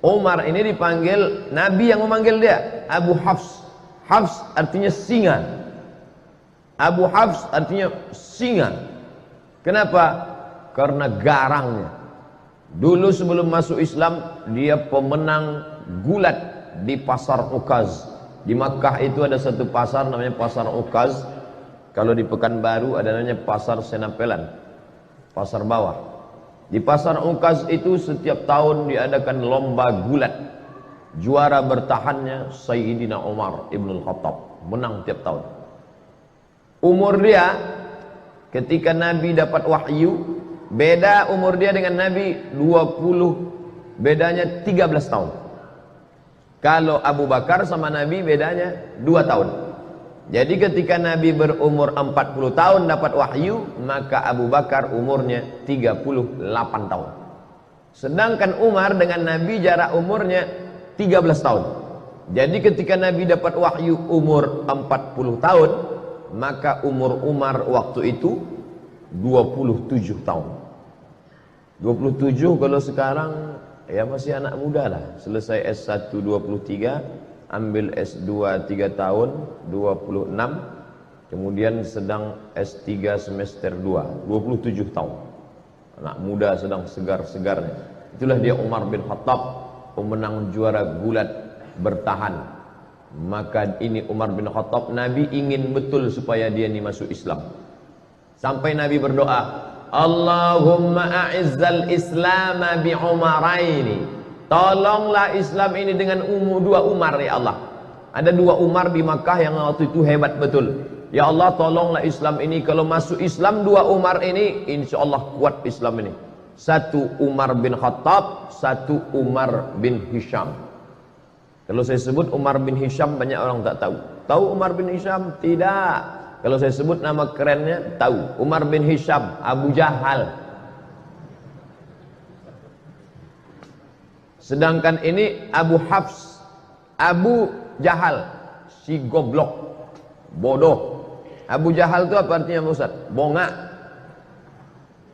Umar ini dipanggil, Nabi yang memanggil dia Abu Hafs. Hafs artinya singa. Abu Hafs artinya singa. Kenapa? Karena garangnya. Dulu sebelum masuk Islam, dia pemenang gulat di pasar Ukaz. Di Makkah itu ada satu pasar namanya pasar Ukaz. Kalau di Pekanbaru ada namanya pasar Senapelan, pasar bawah. Di pasar Ukaz itu setiap tahun diadakan lomba gulat. Juara bertahannya Sayyidina Umar Ibn Khattab, menang tiap tahun. Umur dia ketika Nabi dapat wahyu, beda umur dia dengan Nabi 20, bedanya 13 tahun. Kalau Abu Bakar sama Nabi bedanya 2 tahun. Jadi ketika Nabi berumur 40 tahun dapat wahyu, maka Abu Bakar umurnya 38 tahun. Sedangkan Umar dengan Nabi jarak umurnya 13 tahun. Jadi ketika Nabi dapat wahyu umur 40 tahun, maka umur Umar waktu itu 27 tahun. 27 kalau sekarang ya masih anak muda lah. Selesai S1 23, ambil S2 3 tahun 26, kemudian sedang S3 semester 2 27 tahun. Anak muda sedang segar-segarnya. Itulah dia Umar bin Khattab, pemenang juara gulat bertahan. Maka ini Umar bin Khattab, Nabi ingin betul supaya dia ini masuk Islam. Sampai Nabi berdoa, Allahumma a'izzal Islam bi Umaraini. Tolonglah Islam ini dengan dua Umar ya Allah. Ada 2 Umar di Makkah yang waktu itu hebat betul. Ya Allah, tolonglah Islam ini, kalau masuk Islam 2 Umar ini, insya Allah kuat Islam ini. 1 Umar bin Khattab, 1 Umar bin Hisham. Kalau saya sebut Umar bin Hisham banyak orang tak tahu. Tahu Umar bin Hisham? Tidak. Kalau saya sebut nama kerennya tahu. Umar bin Hisham, Abu Jahal. Sedangkan ini Abu Hafs, Abu Jahal, si goblok, bodoh. Abu Jahal itu apa artinya Ustaz? Bongak.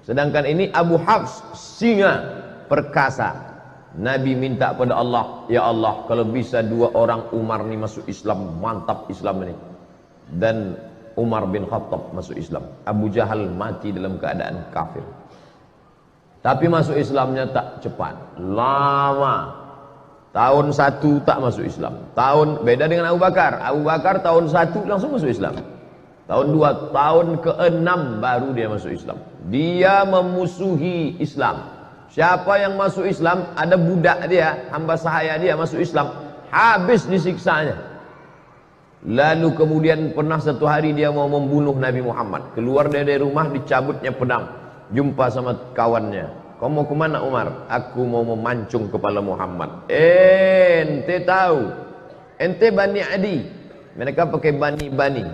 Sedangkan ini Abu Hafs, singa, perkasa. Nabi minta pada Allah, ya Allah, kalau bisa 2 orang Umar ini masuk Islam, mantap Islam ini. Dan Umar bin Khattab masuk Islam. Abu Jahal mati dalam keadaan kafir. Tapi masuk Islamnya tak cepat, lama. Tahun 1 tak masuk Islam. Tahun beda dengan Abu Bakar. Abu Bakar tahun 1 langsung masuk Islam. Tahun 2, tahun ke-6 baru dia masuk Islam. Dia memusuhi Islam. Siapa yang masuk Islam, ada budak dia, hamba sahaya dia masuk Islam, habis disiksanya. Lalu kemudian pernah satu hari dia mau membunuh Nabi Muhammad. Keluar dari rumah, dicabutnya pedang. Jumpa sama kawannya. Kau mau kemana Umar? Aku mau memancung kepala Muhammad. Ente tahu, ente Bani Adi. Mereka pakai Bani.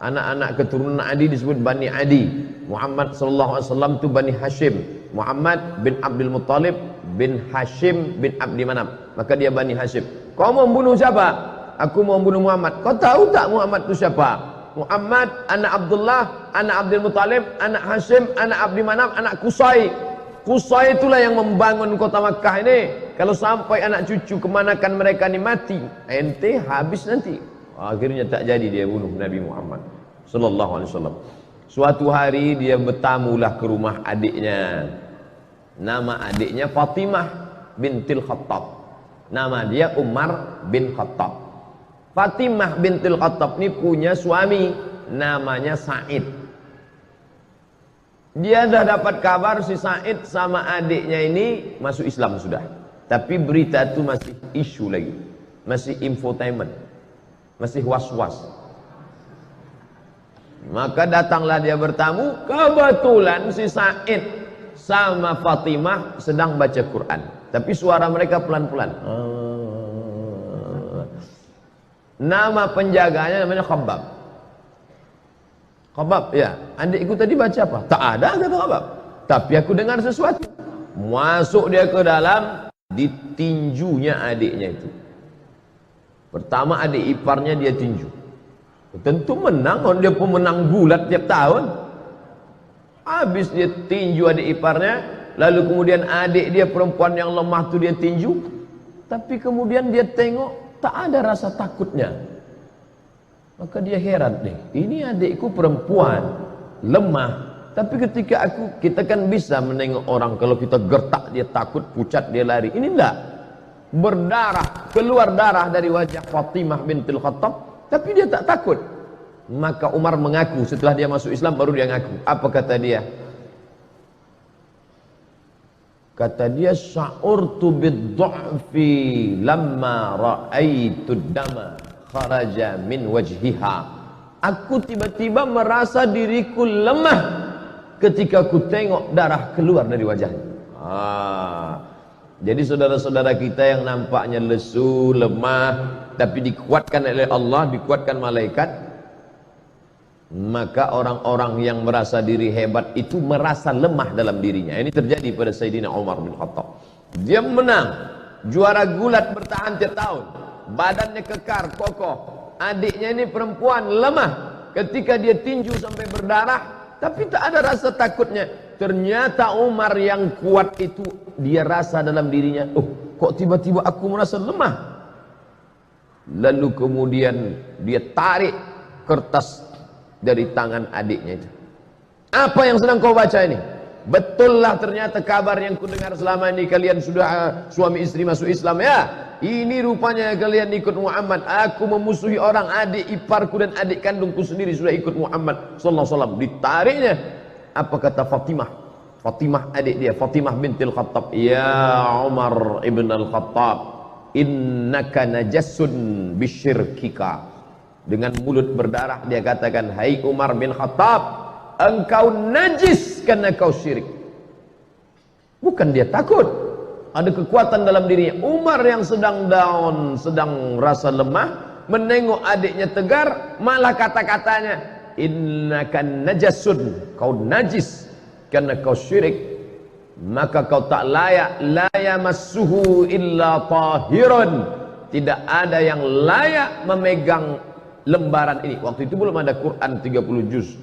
Anak-anak keturunan Adi disebut Bani Adi. Muhammad SAW itu Bani Hashim. Muhammad bin Abdul Muttalib bin Hashim bin Abdi Manaf. Maka dia Bani Hashim. Kau mau membunuh siapa? Aku mau membunuh Muhammad. Kau tahu tak Muhammad itu siapa? Muhammad anak Abdullah, anak Abdul Muttalib, anak Hashim, anak Abdi Manaf, anak Qusay. Qusay itulah yang membangun kota Makkah ini. Kalau sampai anak cucu kemanakan mereka ini mati, ente habis nanti. Akhirnya tak jadi dia bunuh Nabi Muhammad sallallahu alaihi wasallam. Suatu hari dia bertamulah ke rumah adiknya. Nama adiknya Fatimah bintil Khattab. Nama dia Umar bin Khattab. Fatimah bintil Khattab ini punya suami namanya Said. Dia dah dapat kabar si Said sama adiknya ini masuk Islam sudah. Tapi berita itu masih isu lagi. Masih infotainment. Masih was-was. Maka datanglah dia bertamu, kebetulan si Said sama Fatimah sedang baca Quran, tapi suara mereka pelan-pelan. Nama penjaganya namanya Khabbab. Khabbab, ya, adikku tadi baca apa? Tak ada, kata Khabbab. Tapi aku dengar sesuatu. Masuk dia ke dalam, ditinjunya adiknya itu. Pertama adik iparnya dia tinju. Tentu menang, dia pemenang gulat tiap tahun. Habis dia tinju adik iparnya, lalu kemudian adik dia perempuan yang lemah tu dia tinju. tapi kemudian dia tengok tak ada rasa takutnya. Maka dia heran nih, ini adikku perempuan, lemah. Tapi ketika kita kan bisa menengok orang, kalau kita gertak dia takut, pucat dia lari. Ini enggak, berdarah, keluar darah dari wajah Fatimah bintil Khattab, tapi dia tak takut. Maka Umar mengaku, setelah dia masuk Islam baru dia ngaku. Apa kata dia? Kata dia, sya'urtu bid-du'fi lamma ra'aitu dama kharaja min wajhiha. Aku tiba-tiba merasa diriku lemah ketika aku tengok darah keluar dari wajahnya. Jadi saudara-saudara kita yang nampaknya lesu, lemah, tapi dikuatkan oleh Allah, dikuatkan malaikat, maka orang-orang yang merasa diri hebat itu merasa lemah dalam dirinya. Ini terjadi pada Sayyidina Umar bin Khattab. Dia menang, juara gulat, bertahan tiap tahun, badannya kekar, kokoh. Adiknya ini perempuan, lemah. Ketika dia tinju sampai berdarah, tapi tak ada rasa takutnya. Ternyata Umar yang kuat itu, dia rasa dalam dirinya, oh kok tiba-tiba aku merasa lemah. Lalu kemudian dia tarik kertas dari tangan adiknya itu. Apa yang sedang kau baca ini? Betullah ternyata kabar yang kudengar selama ini, kalian sudah suami istri masuk Islam ya. Ini rupanya kalian ikut Muhammad. Aku memusuhi orang, adik iparku dan adik kandungku sendiri sudah ikut Muhammad sallallahu alaihi wasallam. Ditariknya. Apa kata Fatimah? Fatimah adik dia, Fatimah bintil Khattab. Ya Umar ibn al-Khattab, innaka najassun bisyirkika. Dengan mulut berdarah dia katakan, hai Umar bin Khattab, engkau najis karena kau syirik. Bukan dia takut, ada kekuatan dalam dirinya. Umar yang sedang down, sedang rasa lemah, menengok adiknya tegar, malah kata-katanya, innaka najasun, kau najis karena kau syirik, maka kau tak layak, la yamassuhu illa tahirun, tidak ada yang layak memegang lembaran ini. Waktu itu belum ada Quran 30 juz.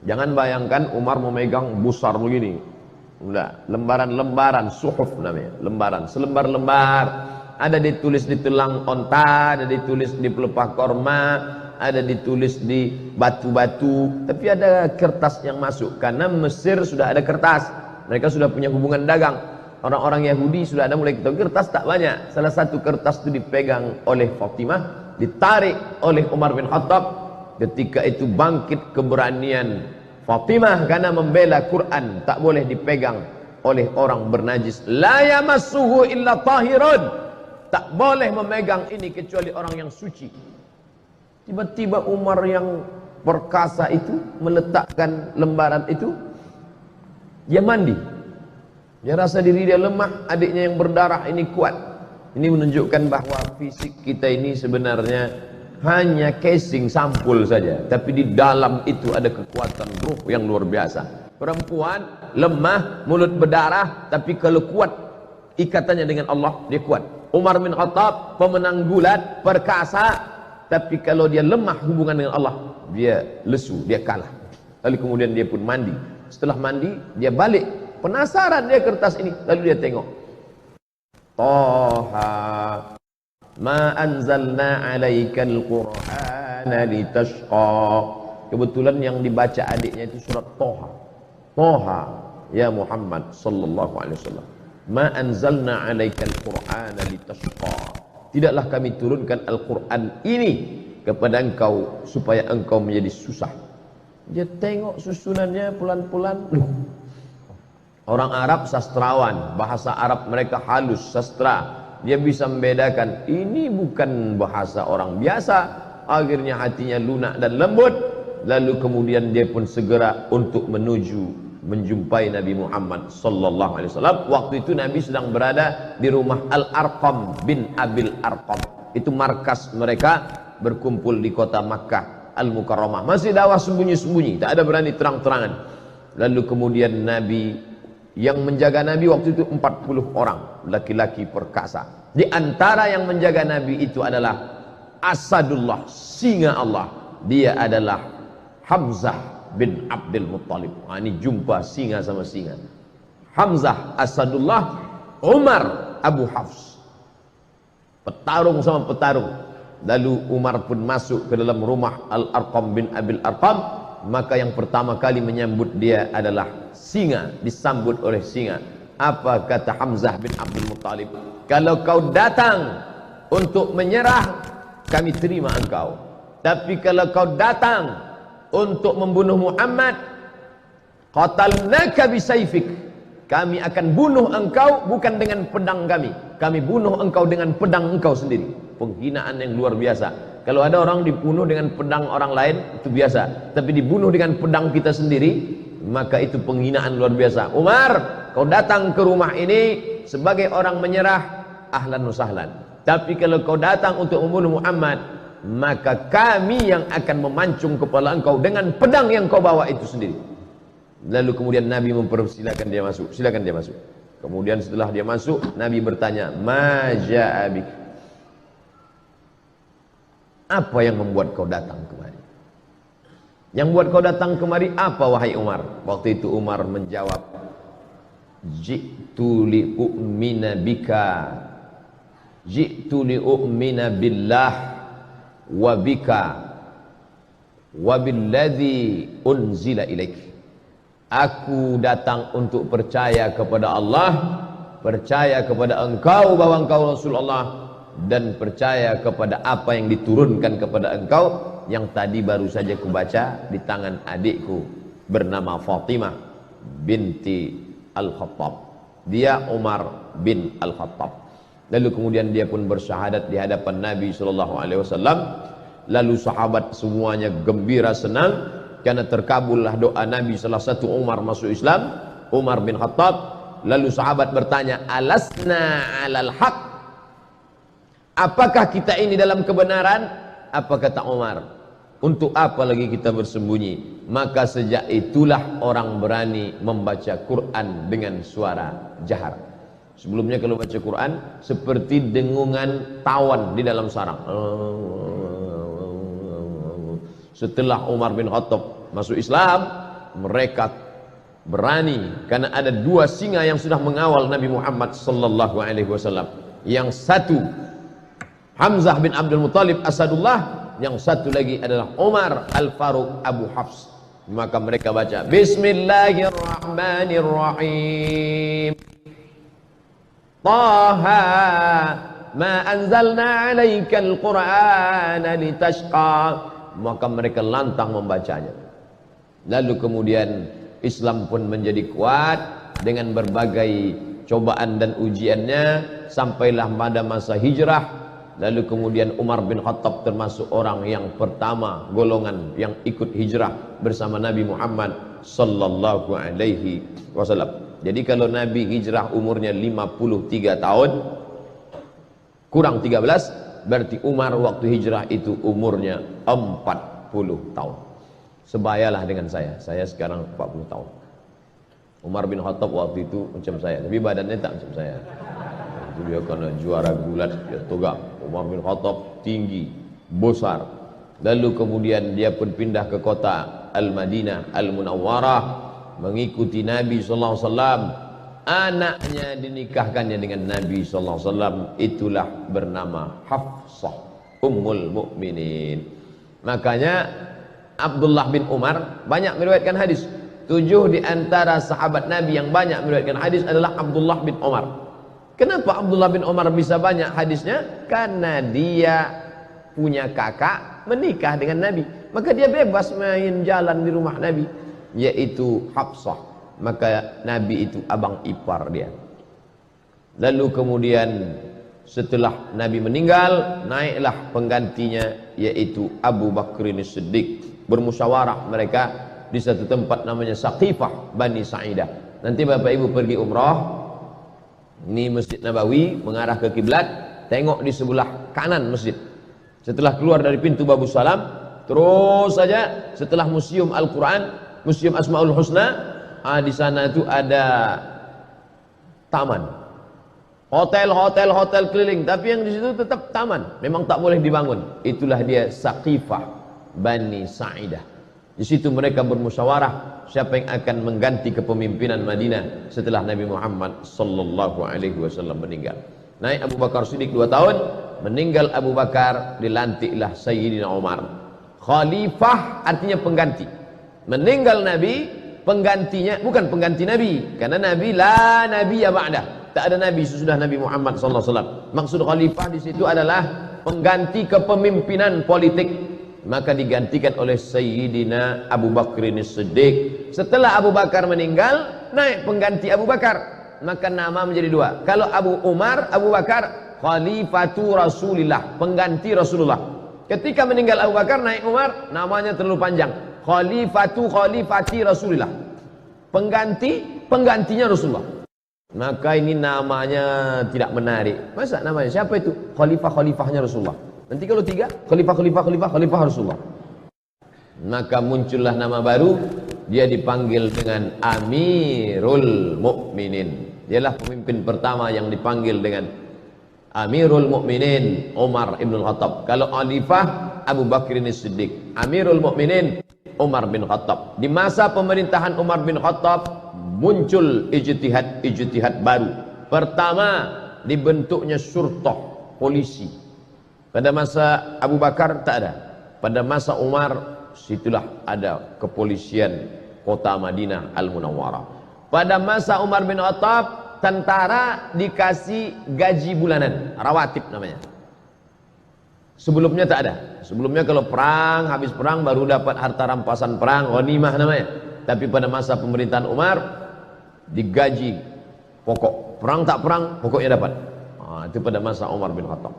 Jangan bayangkan Umar memegang besar begini. Enggak, lembaran-lembaran, suhuf namanya, lembaran, selembar-lembar. Ada ditulis di tulang onta, ada ditulis di pelepah korma, ada ditulis di batu-batu. Tapi ada kertas yang masuk, karena Mesir sudah ada kertas. Mereka sudah punya hubungan dagang. Orang-orang Yahudi sudah ada mulai kita, kertas tak banyak. Salah satu kertas itu dipegang oleh Fatimah, ditarik oleh Umar bin Khattab. Ketika itu bangkit keberanian Fatimah karena membela Quran, tak boleh dipegang oleh orang bernajis. La yamassuhu illa tahirun, tak boleh memegang ini kecuali orang yang suci. Tiba-tiba Umar yang perkasa itu meletakkan lembaran itu, dia mandi. Dia rasa diri dia lemah, adiknya yang berdarah ini kuat. Ini menunjukkan bahwa fisik kita ini sebenarnya hanya casing sampul saja, tapi di dalam itu ada kekuatan ruh yang luar biasa. Perempuan lemah, mulut berdarah, tapi kalau kuat ikatannya dengan Allah, dia kuat. Umar bin Khattab pemenang gulat, perkasa, tapi kalau dia lemah hubungan dengan Allah, dia lesu, dia kalah. Lalu kemudian dia pun mandi. Setelah mandi, dia balik, penasaran dia kertas ini, lalu dia tengok. Toha ma anzalna alaikal qur'ana litashqa. Kebetulan yang dibaca adiknya itu surat Toha. Toha ya Muhammad sallallahu alaihi wasallam, ma anzalna alaikal qur'ana litashqa. Tidaklah kami turunkan Al-Qur'an ini kepada engkau supaya engkau menjadi susah. Dia tengok susunannya pelan-pelan. Orang Arab sastrawan, bahasa Arab mereka halus, sastra. Dia bisa membedakan ini bukan bahasa orang biasa. Akhirnya hatinya lunak dan lembut. Lalu kemudian dia pun segera untuk menjumpai Nabi Muhammad sallallahu alaihi wasallam. Waktu itu Nabi sedang berada di rumah Al-Arqam bin Abil Arqam. Itu markas mereka berkumpul di kota Makkah Al-Mukarramah. Masih dakwah sembunyi-sembunyi, tak ada berani terang-terangan. Lalu kemudian Nabi, yang menjaga Nabi waktu itu 40 orang laki-laki perkasa. Di antara yang menjaga Nabi itu adalah Asadullah, singa Allah. Dia adalah Hamzah bin Abdul Muttalib. Ini jumpa singa sama singa. Hamzah Asadullah, Umar Abu Hafs. petarung sama petarung. Lalu Umar pun masuk ke dalam rumah Al-Arqam bin Abil Arqam. Maka yang pertama kali menyambut dia adalah singa, disambut oleh singa. Apa kata Hamzah bin Abdul Muttalib? Kalau kau datang untuk menyerah, kami terima engkau. Tapi kalau kau datang untuk membunuh Muhammad, qatalnaka bisayfik, kami akan bunuh engkau bukan dengan pedang kami. Kami bunuh engkau dengan pedang engkau sendiri. Penghinaan yang luar biasa. Kalau ada orang dibunuh dengan pedang orang lain, itu biasa. Tapi dibunuh dengan pedang kita sendiri, maka itu penghinaan luar biasa. Umar, kau datang ke rumah ini sebagai orang menyerah, ahlan wa sahlan. Tapi kalau kau datang untuk membunuh Muhammad, maka kami yang akan memancung kepala engkau dengan pedang yang kau bawa itu sendiri. Lalu kemudian Nabi mempersilakan dia masuk. Silakan dia masuk. Kemudian setelah dia masuk, Nabi bertanya, "Ma jaa'a bik?" Apa yang membuat kau datang kemari? Yang buat kau datang kemari apa, wahai Umar? Waktu itu Umar menjawab, "Ji'tu li'u'mina bika, ji'tu li'u'mina billah wa bika wa billadzi unzila ilaik." Aku datang untuk percaya kepada Allah, percaya kepada engkau bahwa engkau Rasulullah, dan percaya kepada apa yang diturunkan kepada engkau, yang tadi baru saja kubaca di tangan adikku bernama Fatimah binti Al-Khattab. Dia Umar bin Al-Khattab. Lalu kemudian dia pun bersyahadat di hadapan Nabi SAW. Lalu sahabat semuanya gembira senang karena terkabullah doa Nabi. Salah satu Umar masuk Islam, Umar bin Khattab. Lalu sahabat bertanya, "Alasna alal haq?" Apakah kita ini dalam kebenaran? Apa kata Umar? Untuk apa lagi kita bersembunyi? Maka sejak itulah orang berani membaca Quran dengan suara jahar. Sebelumnya kalau baca Quran seperti dengungan tawon di dalam sarang. Setelah Umar bin Khattab masuk Islam, mereka berani karena ada dua singa yang sudah mengawal Nabi Muhammad sallallahu alaihi wasallam. Yang satu Hamzah bin Abdul Muttalib Asadullah, yang satu lagi adalah Umar Al-Faruq Abu Hafs. Maka mereka baca Bismillahirrahmanirrahim, Taha ma anzalna alaikal qur'ana litashqa. Maka mereka lantang membacanya. Lalu kemudian Islam pun menjadi kuat dengan berbagai cobaan dan ujiannya, sampailah pada masa hijrah. Lalu kemudian Umar bin Khattab termasuk orang yang pertama golongan yang ikut hijrah bersama Nabi Muhammad sallallahu alaihi wasallam. Jadi kalau Nabi hijrah umurnya 53 tahun kurang 13, berarti Umar waktu hijrah itu umurnya 40 tahun. Sebayalah dengan saya sekarang 40 tahun. Umar bin Khattab waktu itu macam saya, tapi badannya tak macam saya. Itu dia karena juara gulat, dia tegak. Umar bin Khattab tinggi, besar. Lalu kemudian dia pun pindah ke kota Al-Madinah Al-Munawwarah, mengikuti Nabi SAW. Anaknya dinikahkannya dengan Nabi SAW, itulah bernama Hafsah Ummul Mukminin. Makanya Abdullah bin Umar banyak meriwayatkan hadis. 7 di antara sahabat Nabi yang banyak meriwayatkan hadis adalah Abdullah bin Umar. Kenapa Abdullah bin Umar bisa banyak hadisnya? Karena dia punya kakak menikah dengan Nabi, maka dia bebas main jalan di rumah Nabi, yaitu Hafsah. Maka Nabi itu abang ipar dia. Lalu kemudian setelah Nabi meninggal, naiklah penggantinya, yaitu Abu Bakrin Siddiq. Bermusyawarah mereka di satu tempat namanya Saqifah Bani Sa'idah. Nanti Bapak Ibu pergi umrah, ini Masjid Nabawi mengarah ke kiblat, tengok di sebelah kanan masjid. Setelah keluar dari pintu Babus Salam, terus saja setelah Museum Al-Quran, Museum Asmaul Husna, di sana itu ada taman, hotel keliling, tapi yang di situ tetap taman, memang tak boleh dibangun. Itulah dia Saqifah Bani Sa'idah. Di situ mereka bermusyawarah siapa yang akan mengganti kepemimpinan Madinah setelah Nabi Muhammad sallallahu alaihi wasallam meninggal. Naik Abu Bakar Siddiq 2 tahun, meninggal Abu Bakar, dilantiklah Sayyidina Umar. Khalifah artinya pengganti. Meninggal Nabi, penggantinya bukan pengganti Nabi, karena Nabi la nabiyya ba'dah. Tak ada Nabi sesudah Nabi Muhammad sallallahu alaihi wasallam. Maksud khalifah di situ adalah pengganti kepemimpinan politik. Maka digantikan oleh Sayyidina Abu Bakr As-Siddiq. Setelah Abu Bakar meninggal, naik pengganti Abu Bakar. Maka nama menjadi dua. Kalau Abu Umar, Abu Bakar, Khalifatu Rasulillah, pengganti Rasulullah. Ketika meninggal Abu Bakar, naik Umar, namanya terlalu panjang. Khalifati Rasulillah, penggantinya Rasulullah. Maka ini namanya tidak menarik. Masa namanya siapa itu? Khalifahnya Rasulullah. Nanti kalau tiga, khalifah Rasulullah. Maka muncullah nama baru, dia dipanggil dengan Amirul Mukminin. Dialah pemimpin pertama yang dipanggil dengan Amirul Mukminin, Umar ibn Khattab. Kalau khalifah, Abu Bakr As-Siddiq. Amirul Mukminin, Umar bin Khattab. Di masa pemerintahan Umar bin Khattab muncul ijtihad baru. Pertama, dibentuknya syurtah, polisi. Pada masa Abu Bakar tak ada. Pada masa Umar, situlah ada kepolisian kota Madinah Al-Munawwarah. Pada masa Umar bin Khattab, tentara dikasih gaji bulanan, rawatib namanya. Sebelumnya tak ada. Sebelumnya kalau perang, habis perang baru dapat harta rampasan perang, ghanimah namanya. Tapi pada masa pemerintahan Umar, digaji pokok. Perang tak perang, pokoknya dapat. Itu pada masa Umar bin Khattab.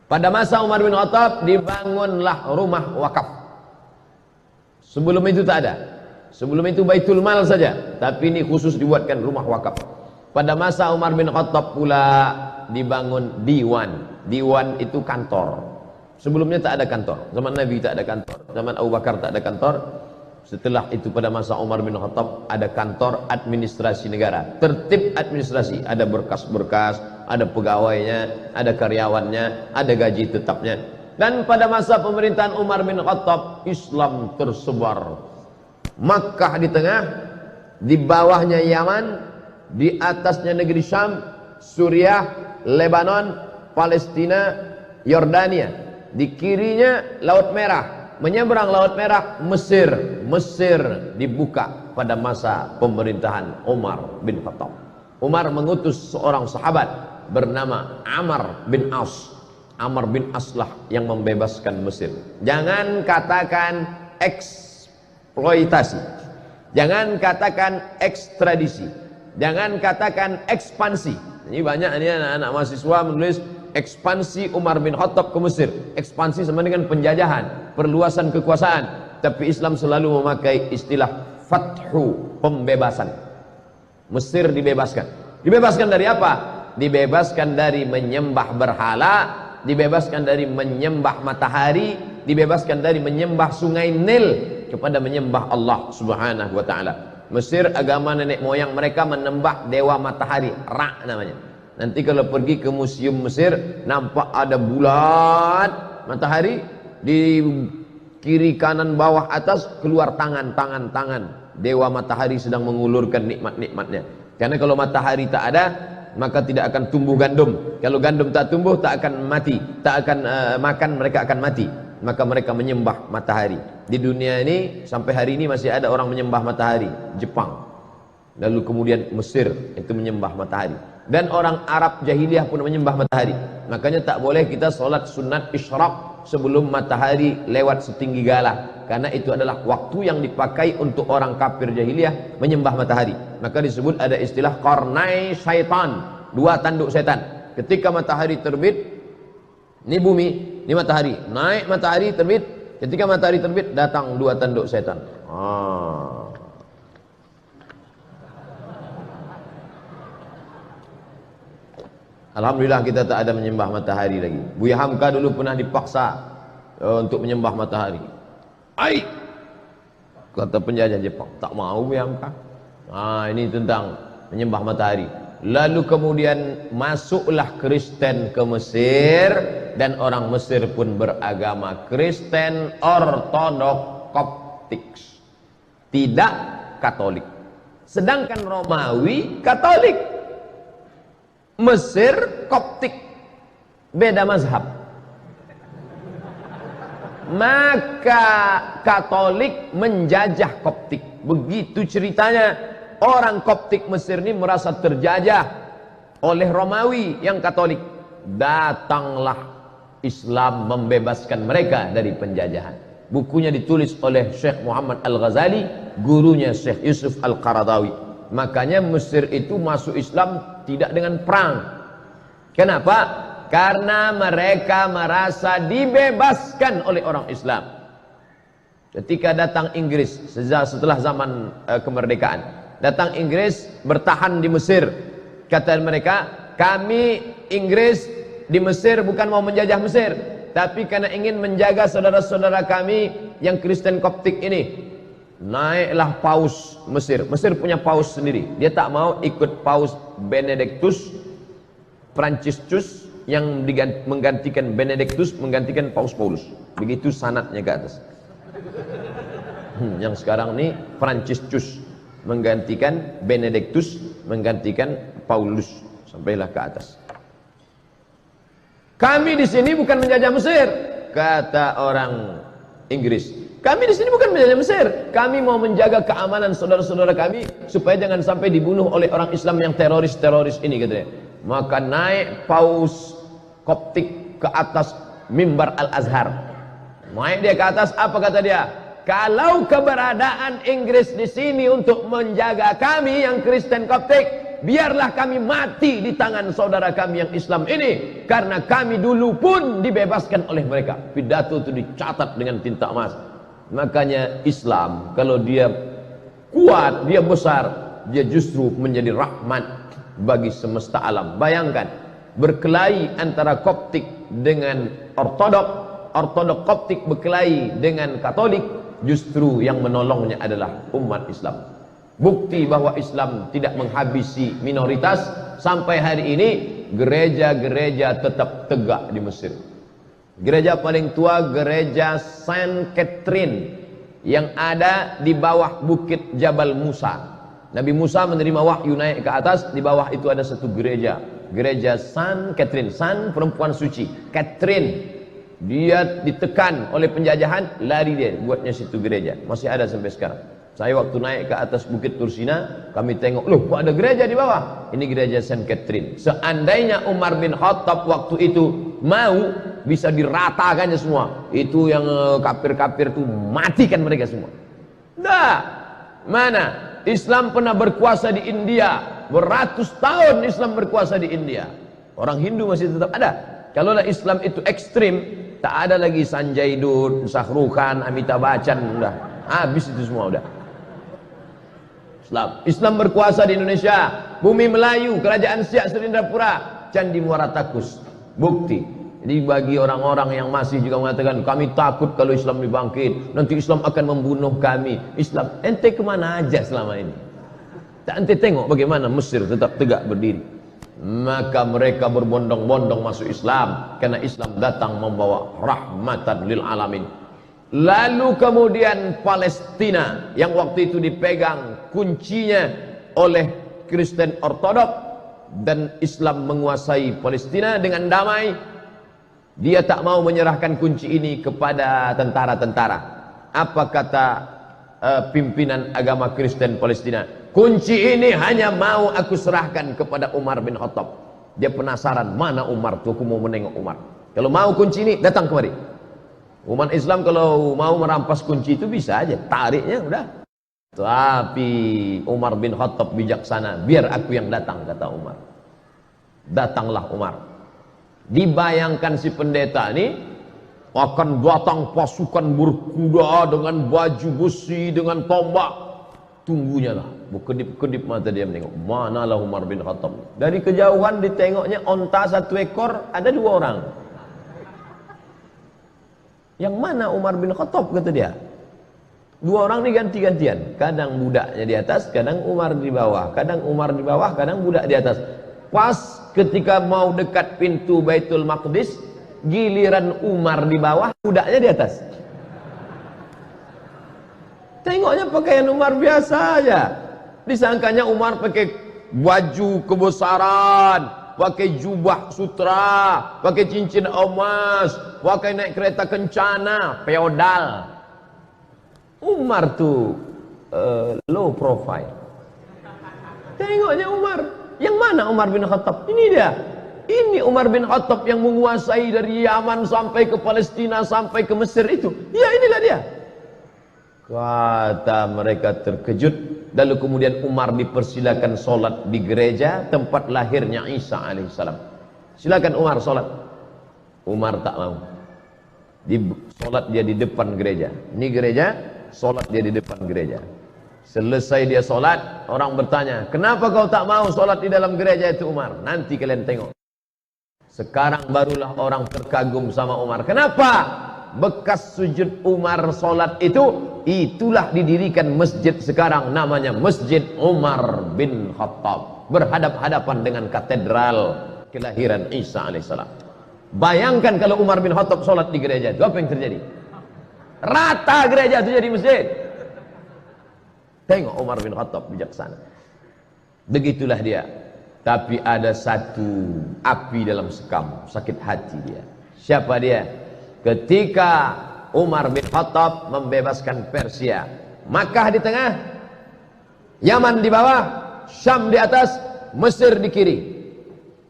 Pada masa Umar bin Khattab dibangunlah rumah wakaf. Sebelum itu tak ada. Sebelum itu Baitul Mal saja, tapi ini khusus dibuatkan rumah wakaf. Pada masa Umar bin Khattab pula dibangun diwan. Diwan itu kantor. Sebelumnya tak ada kantor. Zaman Nabi tak ada kantor. Zaman Abu Bakar tak ada kantor. Setelah itu pada masa Umar bin Khattab ada kantor administrasi negara, tertib administrasi, ada berkas-berkas, ada pegawainya, ada karyawannya, ada gaji tetapnya. Dan pada masa pemerintahan Umar bin Khattab, Islam tersebar. Makkah di tengah, di bawahnya Yaman, di atasnya negeri Syam, Suriah, Lebanon, Palestina, Yordania, di kirinya Laut Merah. Menyeberang Laut Merah, Mesir dibuka pada masa pemerintahan Umar bin Khattab. Umar mengutus seorang sahabat bernama Amr bin As. Amr bin As lah yang membebaskan Mesir. Jangan katakan eksploitasi, jangan katakan ekstradisi, jangan katakan ekspansi. Ini banyak ini anak-anak mahasiswa menulis ekspansi Umar bin Khattab ke Mesir. Ekspansi sama dengan penjajahan, perluasan kekuasaan. Tapi Islam selalu memakai istilah fathu, pembebasan. Mesir dibebaskan. Dibebaskan dari apa? Dibebaskan dari menyembah berhala, dibebaskan dari menyembah matahari, dibebaskan dari menyembah sungai Nil kepada menyembah Allah Subhanahu wa taala. Mesir agama nenek moyang mereka menyembah dewa matahari, Ra namanya. Nanti kalau pergi ke museum Mesir, nampak ada bulat matahari, di kiri kanan bawah atas keluar tangan. Dewa matahari sedang mengulurkan nikmat-nikmatnya. Karena kalau matahari tak ada, maka tidak akan tumbuh gandum. Kalau gandum tak tumbuh, tak akan mati, tak akan makan, mereka akan mati. Maka mereka menyembah matahari. Di dunia ini sampai hari ini masih ada orang menyembah matahari. Jepang, lalu kemudian Mesir itu menyembah matahari. Dan orang Arab jahiliyah pun menyembah matahari. Makanya tak boleh kita solat sunat isyraq sebelum matahari lewat setinggi galah, karena itu adalah waktu yang dipakai untuk orang kafir jahiliyah menyembah matahari. Maka disebut ada istilah qarnai syaitan, dua tanduk setan. Ketika matahari terbit, ini bumi, ini matahari, naik matahari terbit. Ketika matahari terbit, datang dua tanduk setan. Alhamdulillah kita tak ada menyembah matahari lagi. Buya Hamka dulu pernah dipaksa untuk menyembah matahari. Ai, kata penjajah Jepang, tak mau Buya Hamka. Ini tentang menyembah matahari. Lalu kemudian masuklah Kristen ke Mesir, dan orang Mesir pun beragama Kristen Ortodok Koptik, tidak Katolik. Sedangkan Romawi Katolik, Mesir Koptik. beda mazhab. Maka Katolik menjajah Koptik. Begitu ceritanya. Orang Koptik Mesir ini merasa terjajah oleh Romawi yang Katolik. Datanglah Islam membebaskan mereka dari penjajahan. Bukunya ditulis oleh Syekh Muhammad Al-Ghazali, gurunya Syekh Yusuf Al-Qaradawi. Makanya Mesir itu masuk Islam tidak dengan perang. Kenapa? Karena mereka merasa dibebaskan oleh orang Islam. Ketika datang Inggris setelah zaman kemerdekaan, datang Inggris bertahan di Mesir. Kata mereka, kami Inggris di Mesir bukan mau menjajah Mesir, tapi karena ingin menjaga saudara-saudara kami yang Kristen Koptik ini. Naiklah paus Mesir. Mesir punya paus sendiri. Dia tak mau ikut paus Benedictus Franciscus yang menggantikan Benedictus, menggantikan Paus Paulus. Begitu sanadnya ke atas. Yang sekarang ini Franciscus menggantikan Benedictus, menggantikan Paulus, sampailah ke atas. Kami di sini bukan menjajah Mesir, kata orang Inggris. Kami di sini bukan menjajah Mesir. Kami mau menjaga keamanan saudara-saudara kami supaya jangan sampai dibunuh oleh orang Islam yang teroris-teroris ini, katanya. Maka naik paus Koptik ke atas mimbar Al-Azhar. Naik dia ke atas, apa kata dia? Kalau keberadaan Inggris di sini untuk menjaga kami yang Kristen Koptik, biarlah kami mati di tangan saudara kami yang Islam ini, karena kami dulu pun dibebaskan oleh mereka. Pidato itu dicatat dengan tinta emas. Makanya Islam kalau dia kuat, dia besar, dia justru menjadi rahmat bagi semesta alam. Bayangkan berkelahi antara Koptik dengan Ortodok, Ortodok Koptik berkelahi dengan Katolik, justru yang menolongnya adalah umat Islam. Bukti bahwa Islam tidak menghabisi minoritas. Sampai hari ini gereja-gereja tetap tegak di Mesir. Gereja paling tua gereja Saint Catherine yang ada di bawah bukit Jabal Musa. Nabi Musa menerima wahyu naik ke atas, di bawah itu ada satu gereja, gereja Saint Catherine, Saint perempuan suci, Catherine. Dia ditekan oleh penjajahan, lari dia buatnya situ gereja, masih ada sampai sekarang. Saya waktu naik ke atas bukit Tursina, kami tengok, loh kok ada gereja di bawah? Ini gereja Saint Catherine. Seandainya Umar bin Khattab waktu itu mau, bisa diratakannya semua. Itu yang kafir-kafir itu matikan mereka semua. Nah, mana? Islam pernah berkuasa di India, beratus tahun Islam berkuasa di India. Orang Hindu masih tetap ada. Kalau Islam itu ekstrim, tak ada lagi Sanjay Dutt, Shahrukh Khan, Amitabh Bachchan, udah habis itu semua udah. Islam berkuasa di Indonesia, bumi Melayu, kerajaan Siak Serindrapura, Candi Muara Takus. Bukti. Jadi bagi orang-orang yang masih juga mengatakan kami takut kalau Islam dibangkit, nanti Islam akan membunuh kami. Islam, ente kemana aja selama ini? Tak ente tengok bagaimana Mesir tetap tegak berdiri. Maka mereka berbondong-bondong masuk Islam karena Islam datang membawa rahmatan lil alamin. Lalu kemudian Palestina yang waktu itu dipegang kuncinya oleh Kristen Ortodok dan Islam menguasai Palestina dengan damai. Dia tak mau menyerahkan kunci ini kepada tentara-tentara. Apa kata pimpinan agama Kristen Palestina? Kunci ini hanya mau aku serahkan kepada Umar bin Khattab. Dia penasaran, mana Umar tuh, aku mau menengok Umar. Kalau mau kunci ini, datang kemari. Umat Islam kalau mau merampas kunci itu bisa aja, tariknya udah. Tapi Umar bin Khattab bijaksana, biar aku yang datang, kata Umar. Datanglah Umar. Dibayangkan si pendeta ini akan datang pasukan berkuda dengan baju besi, dengan tombak. Tunggunya lah, berkedip-kedip mata dia menengok. Manalah Umar bin Khattab. Dari kejauhan ditengoknya onta satu ekor, ada dua orang. Yang mana Umar bin Khattab, kata dia. Dua orang ini ganti-gantian. Kadang budaknya di atas, kadang Umar di bawah. Kadang Umar di bawah, kadang budak di atas. Pas ketika mau dekat pintu Baitul Maqdis, giliran Umar di bawah, budaknya di atas. Tengoknya pakaian Umar biasa aja. Disangkanya Umar pakai baju kebesaran, pakai jubah sutra, pakai cincin emas, pakai naik kereta kencana, feodal. Umar tuh low profile. Tengoknya Umar. Yang mana Umar bin Khattab? Ini dia. Ini Umar bin Khattab yang menguasai dari Yaman sampai ke Palestina, sampai ke Mesir itu. Ya, inilah dia. Kata mereka terkejut. Lalu kemudian Umar dipersilakan solat di gereja tempat lahirnya Isa alaihissalam. Silakan Umar solat. Umar tak mau. Solat dia di depan gereja. Ini gereja, solat dia di depan gereja. Selesai dia solat, orang bertanya, kenapa kau tak mau solat di dalam gereja itu Umar? Nanti kalian tengok. Sekarang barulah orang terkagum sama Umar. Kenapa? Bekas sujud Umar solat itu, itulah didirikan masjid sekarang, namanya Masjid Umar bin Khattab, berhadap-hadapan dengan katedral kelahiran Isa alaihissalam. Bayangkan kalau Umar bin Khattab solat di gereja itu, apa yang terjadi? Rata gereja itu jadi masjid. Tengok Umar bin Khattab bijaksana. Begitulah dia. Tapi ada satu api dalam sekam, sakit hati dia. Siapa dia? Ketika Umar bin Khattab membebaskan Persia, Makkah di tengah, Yaman di bawah, Syam di atas, Mesir di kiri.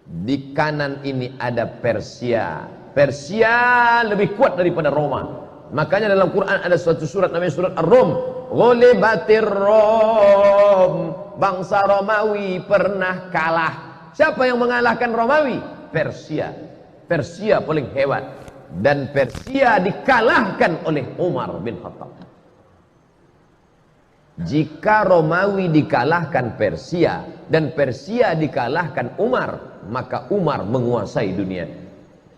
Di kanan ini ada Persia. Persia lebih kuat daripada Roma. Makanya dalam Quran ada suatu surat namanya surat Ar-Rum. Ghulibatir Rom. Bangsa Romawi pernah kalah. Siapa yang mengalahkan Romawi? Persia. Persia paling hebat. Dan Persia dikalahkan oleh Umar bin Khattab. Jika Romawi dikalahkan Persia dan Persia dikalahkan Umar, maka Umar menguasai dunia.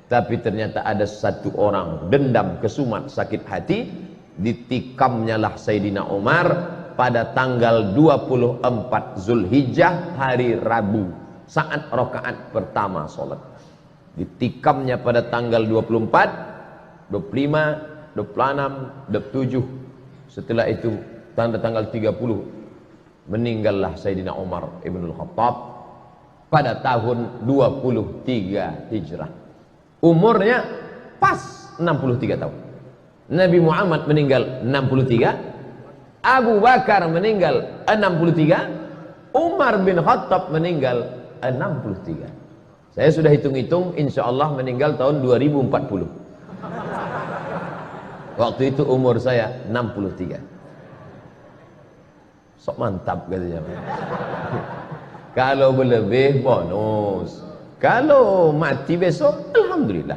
Tapi ternyata ada satu orang dendam, kesumat, sakit hati, ditikamnya lah Sayyidina Umar pada tanggal 24 Zulhijjah hari Rabu, saat rakaat pertama solat. Ditikamnya pada tanggal 24, 25, 26, 27. Setelah itu tanggal 30 meninggallah Sayyidina Umar Ibnul Khattab pada tahun 23 Hijrah. Umurnya pas 63 tahun. Nabi Muhammad meninggal 63, Abu Bakar meninggal 63, Umar bin Khattab meninggal 63. Saya sudah hitung-hitung, insya Allah meninggal tahun 2040. Waktu itu umur saya 63. Sok mantap katanya. Kalau berlebih bonus. Kalau mati besok, alhamdulillah.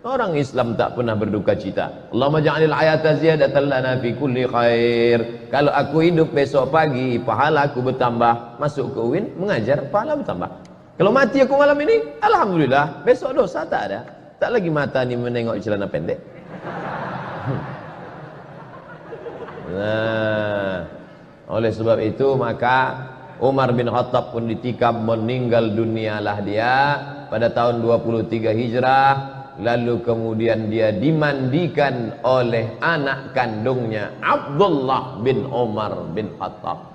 Orang Islam tak pernah berduka cita. Allahumma ja'alil hayata ziyadatan lana fi kulli khair. Kalau aku hidup besok pagi, pahala aku bertambah. Masuk ke UIN, mengajar, pahala bertambah. Kalau mati aku malam ini, alhamdulillah. Besok dosa tak ada. Tak lagi mata ni menengok celana pendek. Nah, oleh sebab itu maka Umar bin Khattab pun ditikam, meninggal dunialah dia pada tahun 23 Hijrah. Lalu kemudian dia dimandikan oleh anak kandungnya Abdullah bin Umar bin Khattab.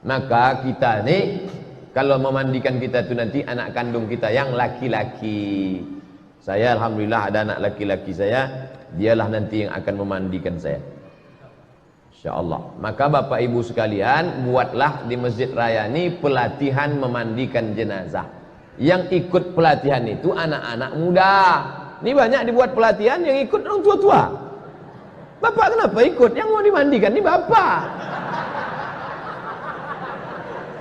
Maka kita ni kalau memandikan kita tu nanti anak kandung kita yang laki-laki. Saya alhamdulillah ada anak laki-laki saya, dialah nanti yang akan memandikan saya, InsyaAllah. Maka Bapak Ibu sekalian, buatlah di Masjid Raya ini pelatihan memandikan jenazah. Yang ikut pelatihan itu anak-anak muda. Ini banyak dibuat pelatihan yang ikut orang tua-tua. Bapak kenapa ikut? Yang mau dimandikan ini bapak.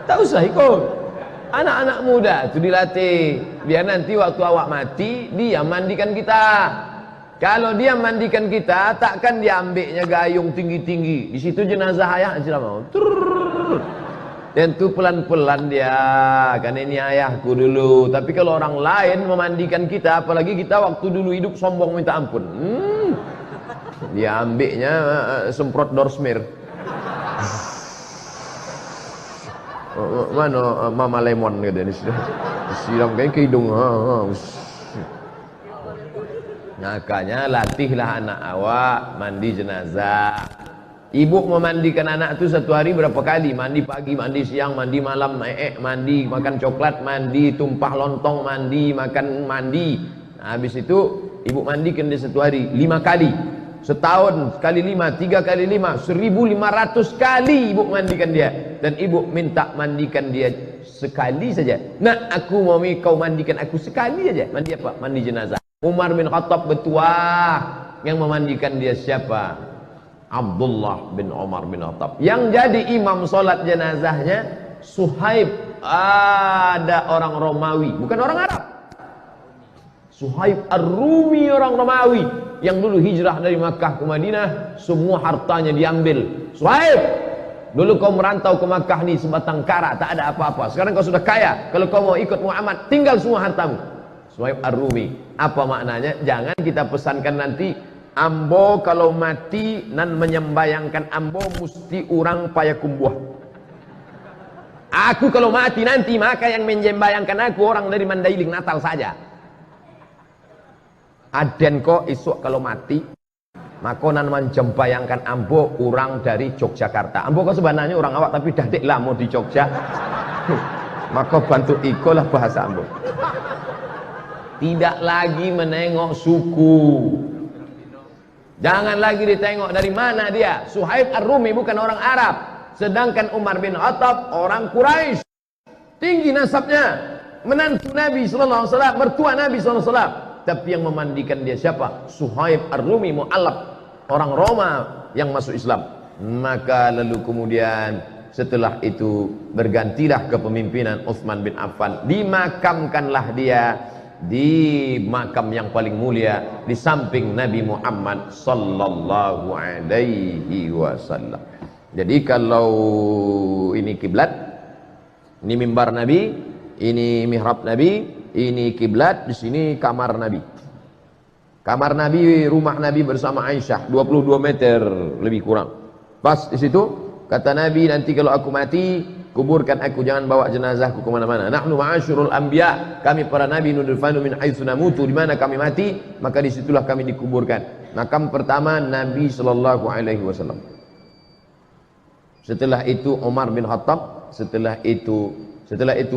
Tak usah ikut. Anak-anak muda itu dilatih. Biar nanti waktu awak mati, dia mandikan kita. Kalau dia mandikan kita, takkan dia ambilnya gayung tinggi-tinggi. Di situ jenazah ayah sudah mau. Dan itu pelan-pelan dia. Kan ini ayahku dulu. Tapi kalau orang lain memandikan kita, apalagi kita waktu dulu hidup sombong minta ampun. Dia ambilnya semprot dorsmir. Mana Mama Lemon katanya disiram kayak ke hidung. Makanya latihlah anak awak mandi jenazah. Ibu memandikan anak itu satu hari berapa kali? Mandi pagi, mandi siang, mandi malam, mandi, makan coklat, mandi, tumpah lontong, mandi, makan, mandi. Nah, habis itu ibu mandikan dia satu hari 5 kali. Setahun kali 5, 3 kali 5, 1.500 kali ibu mandikan dia. Dan ibu minta mandikan dia sekali saja. Nah, aku mau kau mandikan aku sekali saja. Mandi apa? Mandi jenazah. Umar bin Khattab bertuah. Yang memandikan dia siapa? Abdullah bin Umar bin Khattab. Yang jadi imam solat jenazahnya Suhaib. Ada orang Romawi, bukan orang Arab. Suhaib Ar-Rumi, orang Romawi yang dulu hijrah dari Makkah ke Madinah, semua hartanya diambil. Suhaib, dulu kau merantau ke Makkah nih sebatang kara, tak ada apa-apa. Sekarang kau sudah kaya, kalau kau mau ikut Muhammad, tinggal semua hartamu. Suhaib Ar-Rumi. Apa maknanya? Jangan kita pesankan nanti ambo kalau mati nan menyembayangkan ambo mesti orang payakumbuh. Aku kalau mati nanti maka yang menyembayangkan aku orang dari Mandailing Natal saja. Aden kok esok kalau mati maka nan menyembayangkan ambo orang dari Yogyakarta. Ambo kok sebenarnya orang awak tapi dadik lama di Jogja. Maka bantu ikolah bahasa ambo. Tidak lagi menengok suku. Jangan lagi ditengok dari mana dia. Suhaib Ar-Rumi bukan orang Arab. Sedangkan Umar bin Khattab orang Quraisy. Tinggi nasabnya. Menantu Nabi SAW, mertua Nabi SAW. Tapi yang memandikan dia siapa? Suhaib Ar-Rumi mu'allaf. Orang Roma yang masuk Islam. Maka lalu kemudian setelah itu bergantilah kepemimpinan Utsman bin Affan. Dimakamkanlah dia di makam yang paling mulia di samping Nabi Muhammad sallallahu alaihi wasallam. Jadi kalau ini kiblat, ini mimbar Nabi, ini mihrab Nabi, ini kiblat, di sini kamar Nabi. Kamar Nabi, rumah Nabi bersama Aisyah 22 meter lebih kurang. Pas di situ kata Nabi, nanti kalau aku mati kuburkan aku, jangan bawa jenazahku kemana-mana. Nahnu ma'asyurul anbiya, kami para nabi nudfanu min haitsu namutu, di mana kami mati maka disitulah kami dikuburkan. Makam pertama Nabi sallallahu alaihi wasallam. Setelah itu Umar bin Khattab, setelah itu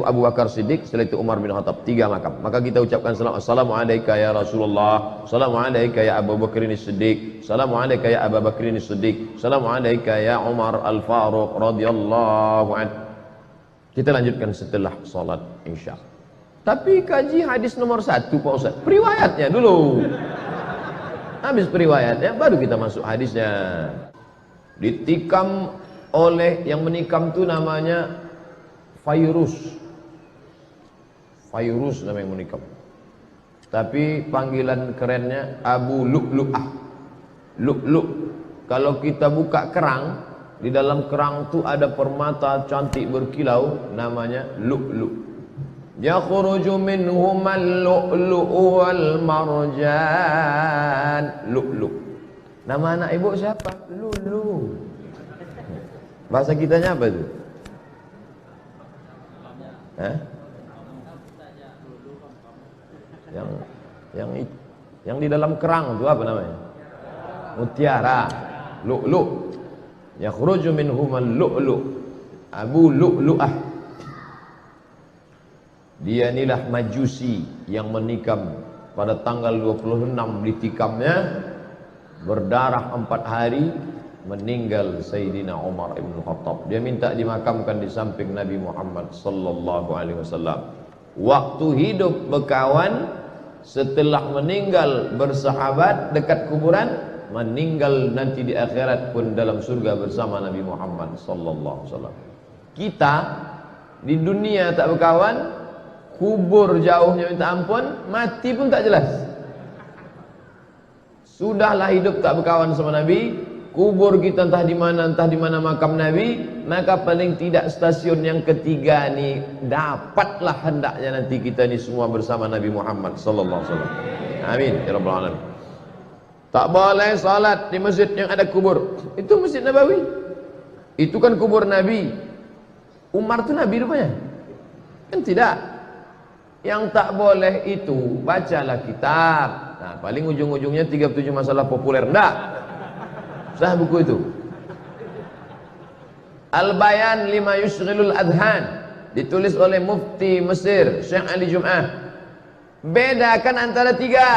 Abu Bakar Siddiq, setelah itu Umar bin Khattab. 3 makam. Maka kita ucapkan salam, assalamu alayka ya Rasulullah, assalamu alayka ya Abu Bakar Siddiq, assalamu alayka ya Abu Bakar Siddiq, assalamu alayka ya Umar Al-Faruq radhiyallahu anhu. Kita lanjutkan setelah sholat Isya. Tapi kaji hadis nomor 1 Pak Ustaz, periwayatnya dulu. Habis periwayatnya baru kita masuk hadisnya. Ditikam oleh yang menikam itu namanya Fayrus. Fayrus namanya yang menikam. Tapi panggilan kerennya Abu Lu'lu'ah. Lu'lu'. Kalau kita buka kerang, di dalam kerang itu ada permata cantik berkilau, namanya lu'lu'. Yakhruju minhumal lu'lu'u wal marjan. Lu'lu'. Nama anak ibu siapa? Lulu. Bahasa kitanya apa itu? Hah? Yang di dalam kerang itu apa namanya? Mutiara. Lu'lu'. Yakhruju minhumal lu'lu'. Abu Lu'lu'ah. Dia inilah Majusi yang menikam pada tanggal 26 ditikamnya, berdarah 4 hari, meninggal Sayyidina Umar ibn Khattab. Dia minta dimakamkan di samping Nabi Muhammad sallallahu alaihi wasallam. Waktu hidup berkawan, setelah meninggal bersahabat dekat kuburan, meninggal nanti di akhirat pun dalam surga bersama Nabi Muhammad sallallahu alaihi wasallam. Kita di dunia tak berkawan, kubur jauhnya minta ampun, mati pun tak jelas. Sudahlah hidup tak berkawan sama Nabi, kubur kita entah di mana makam Nabi, maka paling tidak stasiun yang ketiga ni dapatlah hendaknya nanti kita ni semua bersama Nabi Muhammad sallallahu alaihi wasallam. Amin ya rabbal alamin. Tak boleh salat di masjid yang ada kubur. Itu Masjid Nabawi. Itu kan kubur Nabi. Umar tu Nabi rupanya? Kan tidak. Yang tak boleh itu bacalah kitab. Nah, paling ujung-ujungnya 37 masalah populer. Enggak. Sah buku itu. Al-Bayan lima yushghilul adhan, ditulis oleh Mufti Mesir Syekh Ali Jum'ah. Bedakan antara tiga: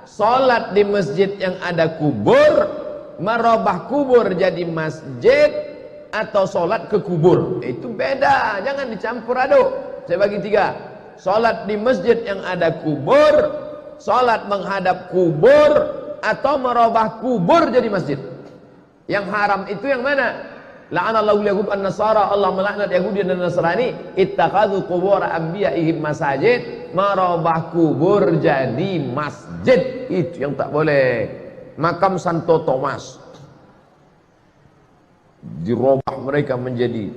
salat di masjid yang ada kubur, merubah kubur jadi masjid, atau salat ke kubur. Itu beda, jangan dicampur aduk. Saya bagi tiga: salat di masjid yang ada kubur, salat menghadap kubur, atau merubah kubur jadi masjid. Yang haram itu yang mana? La'anallahu yahud an-nasara, Allah melaknat Yahudi dan Nasrani, ittakhadhu qubur anbiya'ihim masajid, merubah kubur jadi masjid. Itu yang tak boleh. Makam Santo Thomas dirubah mereka menjadi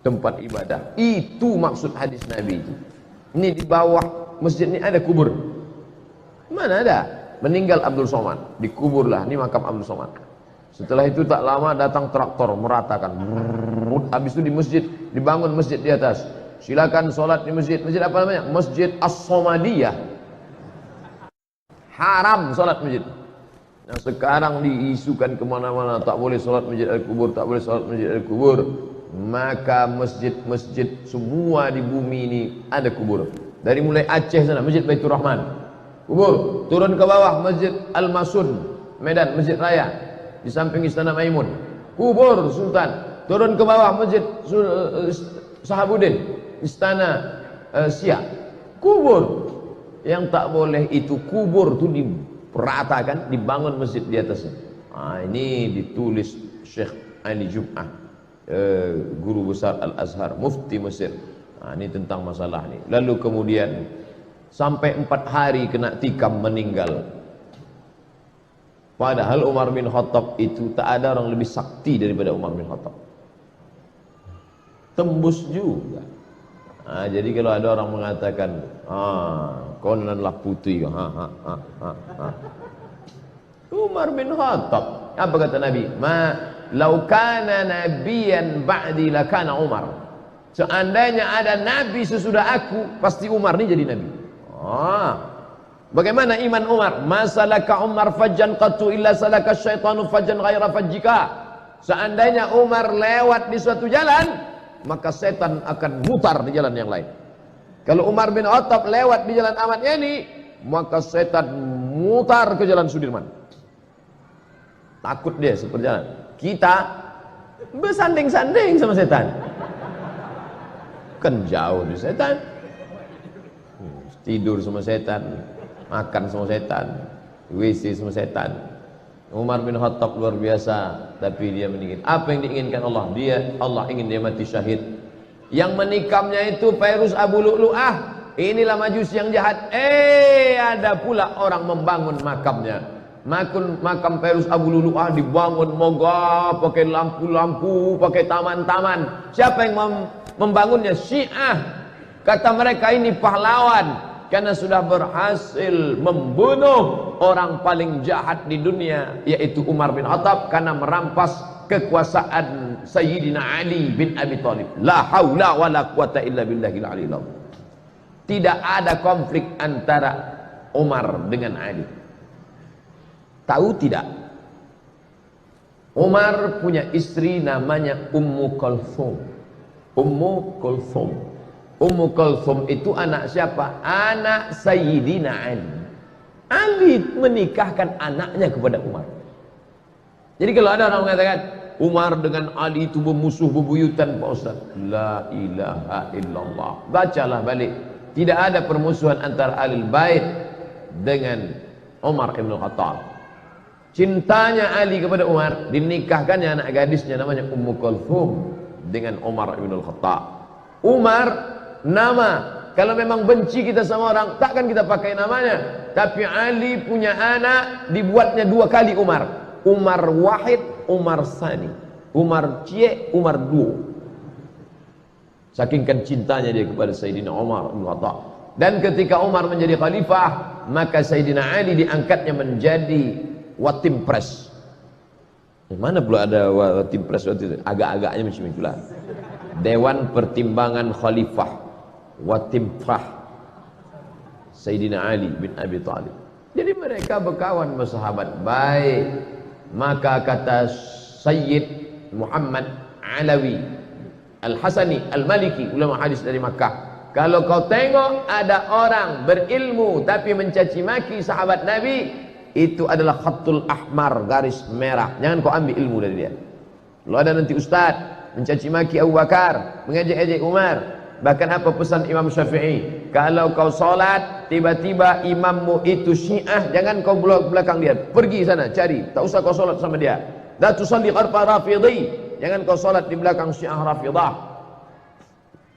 tempat ibadah. Itu maksud hadis Nabi itu. Ini di bawah masjid ini ada kubur. Mana ada? Meninggal Abdul Somad, dikuburlah. Ini makam Abdul Somad. Setelah itu tak lama datang traktor meratakan. Habis itu di masjid dibangun masjid di atas. Silakan sholat di masjid. Masjid apa namanya? Masjid As-Somadiyah. Haram sholat masjid. Nah, sekarang diisukan kemana-mana, tak boleh sholat masjid al-kubur, tak boleh sholat masjid al-kubur. Maka masjid-masjid semua di bumi ini ada kubur. Dari mulai Aceh sana, Masjid Baitur Rahman, kubur. Turun ke bawah, Masjid Al-Masun, Medan, Masjid Raya, di samping Istana Maimun, kubur Sultan. Turun ke bawah, Masjid Sahabuddin, Istana Siak, kubur. Yang tak boleh itu kubur itu diperatakan, dibangun masjid di atasnya. Ini ditulis Syekh Ali Jum'ah, guru besar Al-Azhar, Mufti Mesir. Ini tentang masalah ini. Lalu kemudian sampai 4 hari kena tikam, meninggal. Padahal Umar bin Khattab itu tak ada orang lebih sakti daripada Umar bin Khattab. Tembus juga. Jadi kalau ada orang mengatakan, kononlah putih, Umar bin Khattab. Apa kata Nabi? Lau kana nabiyan ba'di lakana Umar. Seandainya ada nabi sesudah aku, pasti Umar ini jadi nabi. Bagaimana iman Umar? Masalaka Umar fajjan qattu illa salaka syaitanu fajjan ghaira fajjika. Seandainya Umar lewat di suatu jalan, maka setan akan mutar di jalan yang lain. Kalau Umar bin Khattab lewat di jalan Ahmad Yani, maka setan mutar ke jalan Sudirman. Takut dia seperjalan. Kita bersanding-sanding sama setan. Kan jauh dari setan. Tidur sama setan, makan sama setan, WC sama setan. Umar bin Khattab luar biasa, tapi dia meninggal. Apa yang diinginkan Allah? Allah ingin dia mati syahid. Yang menikamnya itu Fairuz Abu Lu'lu'ah. Inilah Majusi yang jahat. Ada pula orang membangun makamnya. Makam Fairuz Abu Lu'lu'ah dibangun megah, pakai lampu-lampu, pakai taman-taman. Siapa yang membangunnya? Syiah. Kata mereka ini pahlawan, karena sudah berhasil membunuh orang paling jahat di dunia, yaitu Umar bin Khattab, karena merampas kekuasaan Sayyidina Ali bin Abi Thalib. La haula wa la quwata illa billahil aliyil azim. Tidak ada konflik antara Umar dengan Ali. Tahu tidak? Umar punya istri namanya Ummu Kulthum. Ummu Kulthum. Ummu Kulthum itu anak siapa? Anak Sayyidina Ali. Ali menikahkan anaknya kepada Umar. Jadi kalau ada orang mengatakan Umar dengan Ali itu bermusuh bebuyutan, Pak Ustaz, la ilaha illallah. Bacalah balik. Tidak ada permusuhan antara Ahlul Bait dengan Umar ibn Khattab. Cintanya Ali kepada Umar, dinikahkannya anak gadisnya namanya Ummu Kulthum dengan Umar ibn Khattab. Umar nama, kalau memang benci kita sama orang, takkan kita pakai namanya. Tapi Ali punya anak, dibuatnya 2 kali Umar. Umar Wahid, Umar Sani, Umar Cie, Umar Duo. Saking kan cintanya dia kepada Sayyidina Umar bin Khattab. Dan ketika Umar menjadi khalifah, maka Sayyidina Ali diangkatnya menjadi Watim Pres. Mana pula ada Watim Pres waktu itu? Agak-agaknya macam itulah. Dewan Pertimbangan Khalifah Watim Prah Sayyidina Ali bin Abi Thalib. Jadi mereka berkawan, bersahabat baik. Maka kata Sayyid Muhammad Alawi, Al-Hasani, Al-Maliki, ulama hadis dari Makkah. Kalau kau tengok ada orang berilmu tapi mencaci maki sahabat Nabi, itu adalah khatul ahmar, garis merah. Jangan kau ambil ilmu dari dia. Kalau ada nanti ustaz mencaci maki Abu Bakar, mengejek-ejek Umar, bahkan apa pesan Imam Syafi'i, kalau kau solat tiba-tiba imammu itu Syiah, jangan kau belakang dia, pergi sana cari, tak usah kau solat sama dia. La tusalli khalfa rafidhi, jangan kau solat di belakang Syiah Rafidah.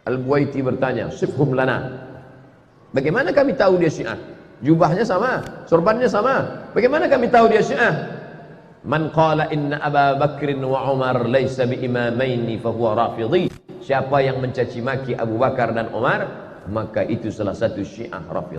Al-Buwaiti bertanya, sifhum lana, bagaimana kami tahu dia Syiah? Jubahnya sama, sorbannya sama, bagaimana kami tahu dia Syiah? Man qala inna Aba Bakrin wa Umar laysa bi imamaini fahuwa rafidhi. Siapa yang mencaci maki Abu Bakar dan Umar, maka itu salah satu Syiah Rafidhah.